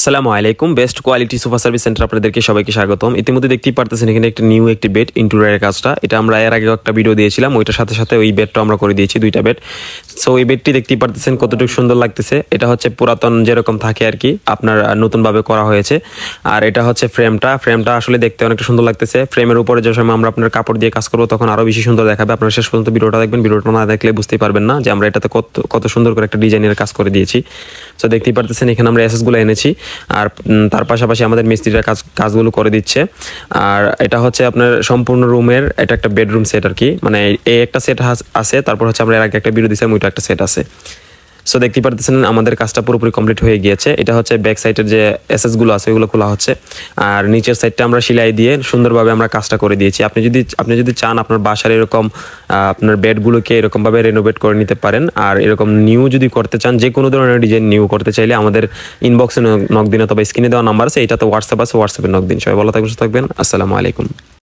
আসসালামু আলাইকুম। Best quality sofa service centre আপনাদেরকে সবাইকে স্বাগতম। ইতিমধ্যে দেখতেই পারতেছেন এখানে একটা একটি বেড ইন্টেরিয়রের কাজটা, এটা আমরা এর আগে একটা ভিডিও দিয়েছিলাম, ওইটার সাথে সাথে ওই বেডটা আমরা করে দিয়েছি, দুইটা বেড। সো এই বেডটি দেখতেই পারতেছেন কতটুকু সুন্দর লাগতেছে। এটা হচ্ছে পুরাতন যেরকম থাকে আর কি, আপনার নতুনভাবে করা হয়েছে। আর এটা হচ্ছে ফ্রেমটা আসলে দেখতে অনেকটা সুন্দর লাগতেছে। ফ্রেমের উপরে যে সময় আমরা আপনার কাপড় দিয়ে কাজ করবো তখন আরো বেশি সুন্দর দেখাবে। আপনারা শেষ পর্যন্ত ভিডিওটা দেখবেন, ভিডিওটা না দেখলে বুঝতেই পারবেন না যে আমরা এটাতে কত সুন্দর করে একটা ডিজাইনের কাজ করে দিয়েছি। সো দেখতেই পারতেছেন এখানে আমরা এসএসগুলো এনেছি, আর তার পাশাপাশি আমাদের মিস্ত্রিরা কাজগুলো করে দিচ্ছে। আর এটা হচ্ছে আপনার সম্পূর্ণ রুমের এটা একটা বেডরুম সেট আর কি, মানে এই একটা সেট আছে, তারপর হচ্ছে আমরা এর আগে একটা ভিডিও দিয়েছিলাম, ওইটা একটা সেট আছে। সো দেখতে পারতেছেন আমাদের কাজটা পুরোপুরি কমপ্লিট হয়ে গিয়েছে। এটা হচ্ছে ব্যাক সাইডের যে এসএসগুলো আছে ওইগুলো খোলা হচ্ছে, আর নিচের সাইডটা আমরা সেলাই দিয়ে সুন্দরভাবে আমরা কাজটা করে দিয়েছি। আপনি যদি চান আপনার বাসার এরকম আপনার বেডগুলোকে এরকমভাবে রেনোভেট করে নিতে পারেন, আর এরকম নিউ যদি করতে চান, যে কোনো ধরনের ডিজাইন নিউ করতে চাইলে আমাদের ইনবক্সে নক দিন অথবা স্ক্রিনে দেওয়া নাম্বার আছে, এটাতে হোয়াটসঅ্যাপ আছে, হোয়াটসঅ্যাপে নক দিন। সবাই ভালো থাকবেন, সুস্থ থাকবেন। আসসালামু আলাইকুম।